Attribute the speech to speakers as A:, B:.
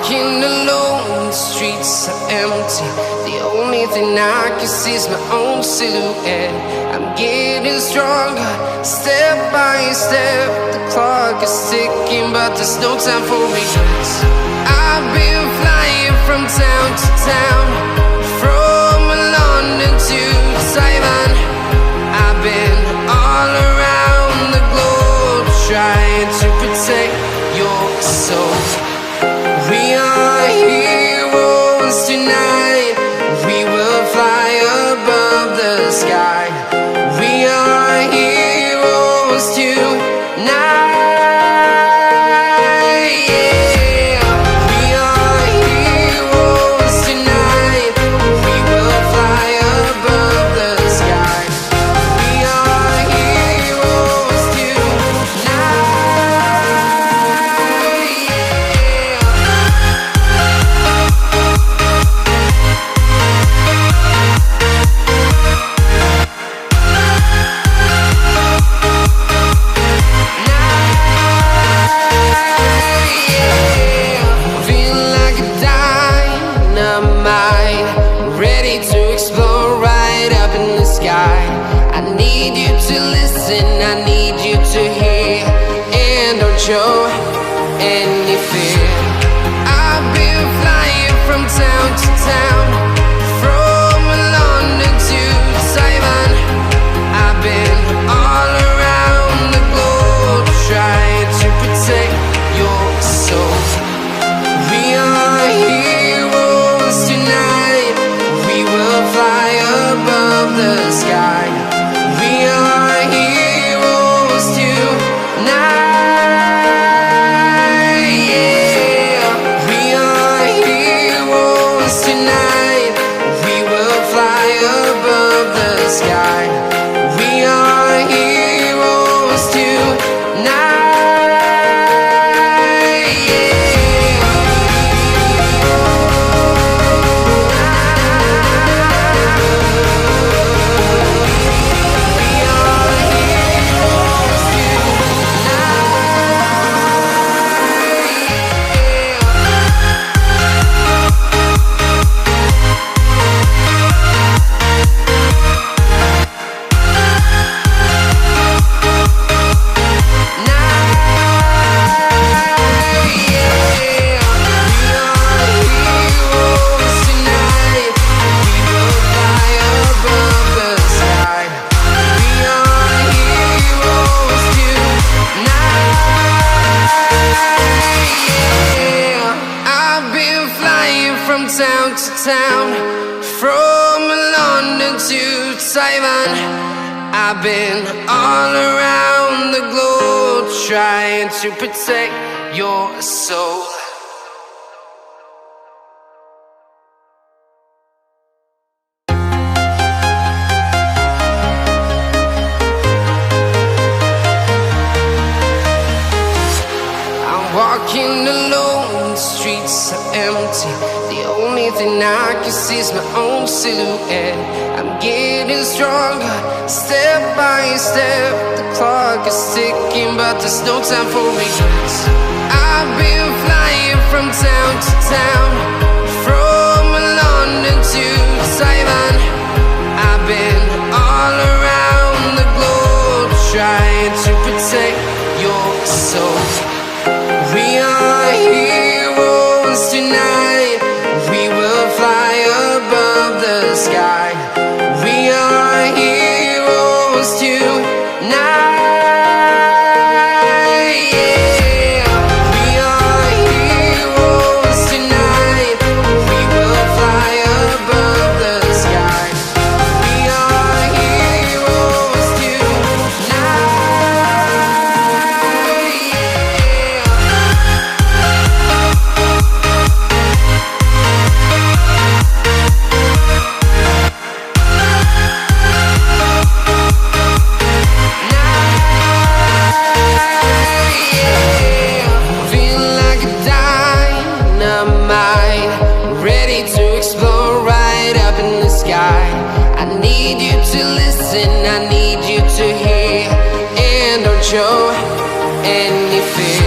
A: walking alone, the streets are empty. The only thing I can see is my own silhouette. I'm getting stronger, step by step. The clock is ticking, but there's no time for regrets. I've been flying from town to town, from London to Taiwan. I've been all around the globe, trying to protect your soul. We are heroes tonight. We will fly above the sky. We are heroes tonight. Yeah. We are heroes tonight. We will fly above the sky. We are heroes tonight. Feeling like a dynamite, ready to explode right up in the sky. I need you to listen, I need you to hear, and don't show any fear. I've been flying from town to town, from London to Taiwan. I've been all around the globe, trying to protect your soul. We are heroes tonight. We will fly above the sky. We are heroes tonight. Yeah. We are heroes tonight. We will fly above the sky. We are heroes tonight. Town to town, from London to Taiwan. I've been all around the globe, trying to protect your soul. I'm walking alone, the streets are empty. The only thing I can see is my own silhouette. I'm getting stronger, step by step. The clock is ticking, but there's no time for regrets. I've been flying from town to town, from London to Taiwan. I've been all around the globe, trying to protect your soul. We are heroes tonight. We will fly above the sky. We are heroes tonight. Yeah. We are heroes tonight. We will fly above the sky. We are heroes tonight. show any fear.